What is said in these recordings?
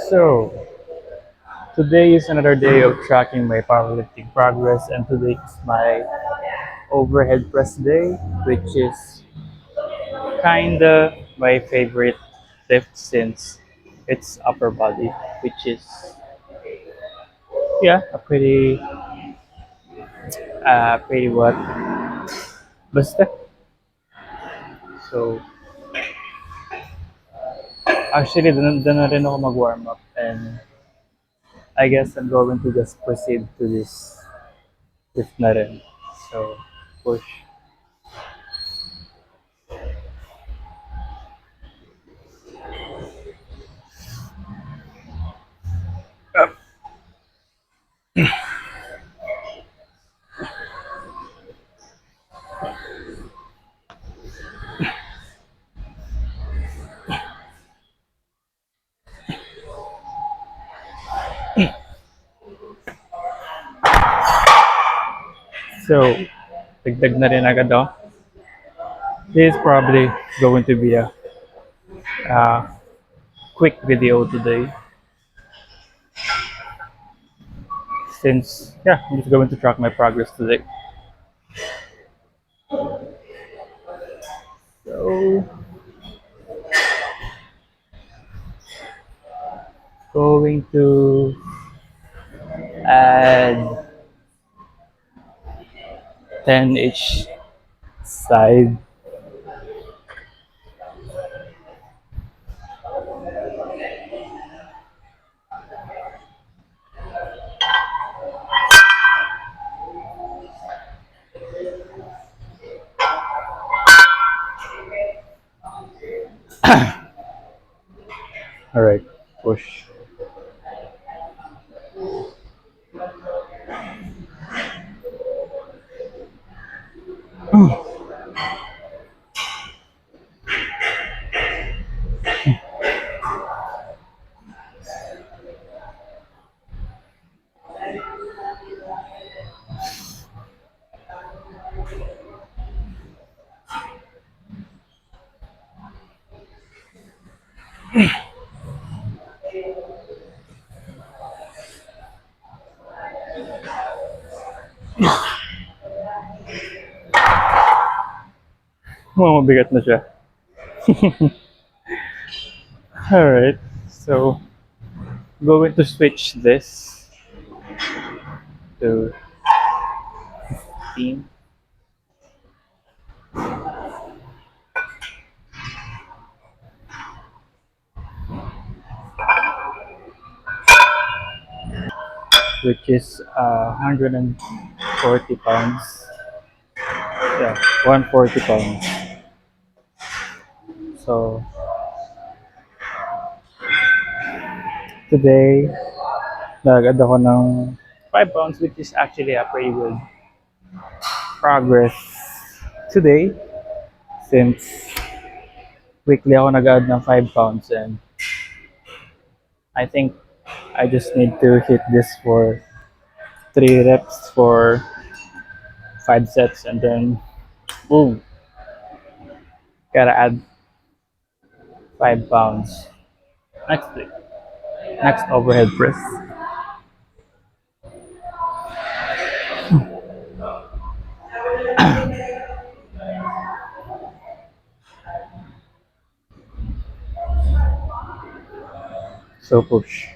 So, today is another day of tracking my powerlifting progress, and today is my overhead press day, which is kinda my favorite lift since it's upper body, which is yeah, a pretty what? Basta. So, actually, doon na rin ako mag-warm up, and I guess I'm going to just proceed to this lift na rin. So, push. So, dagdag na rin agad ako. This is probably going to be a uh, quick video today since yeah, I'm just going to track my progress today. So, going to add 10 each side. All right, push. Oh, mabigat na siya. All right, so going to switch this to theme, which is 140 pounds. Yeah, 140 pounds. So today, nagad ako ng 5 pounds, which is actually a pretty good progress today since weekly ako nag-add ng 5 pounds, and I think I just need to hit this for 3 reps for 5 sets, and then boom, gotta add 5 pounds next week, next overhead press. So push.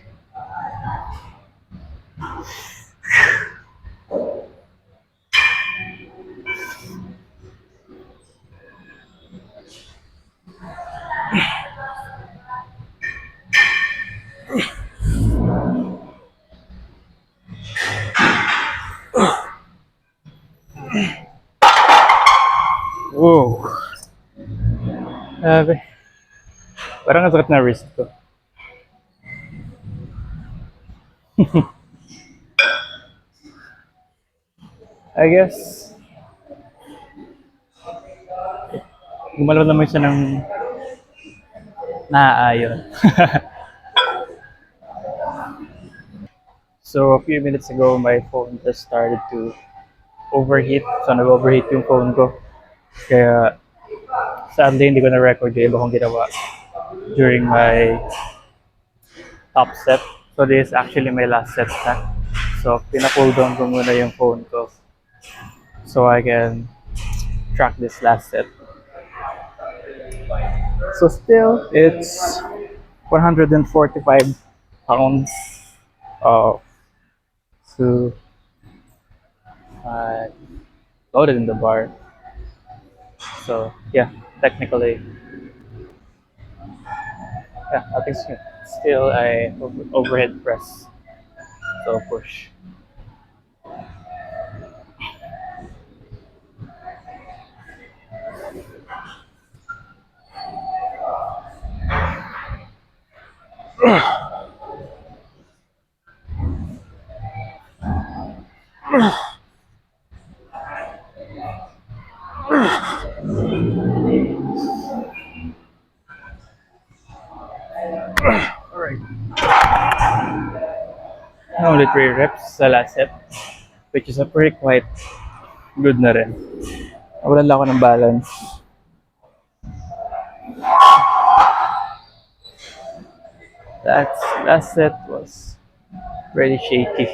Whoa. Grabe. Parang nasakit na wrist ko. I guess, gumalaw naman siya ng naaayon. So a few minutes ago, my phone just started to overheat. So, nag-overheat yung phone ko. Kaya, sadly, hindi ko na-record yung iba kong ginawa during my top set. So, this is actually my last set na. So, pina-pull down ko muna yung phone ko so I can track this last set. So, still, it's 145 pounds of to loaded in the bar. So yeah, technically, yeah, I think still I overhead press. So push. Alright. Only 3 reps sa last set, which is a pretty quite good na rin. Nawalan lang ako ng balance. That last set was pretty shaky.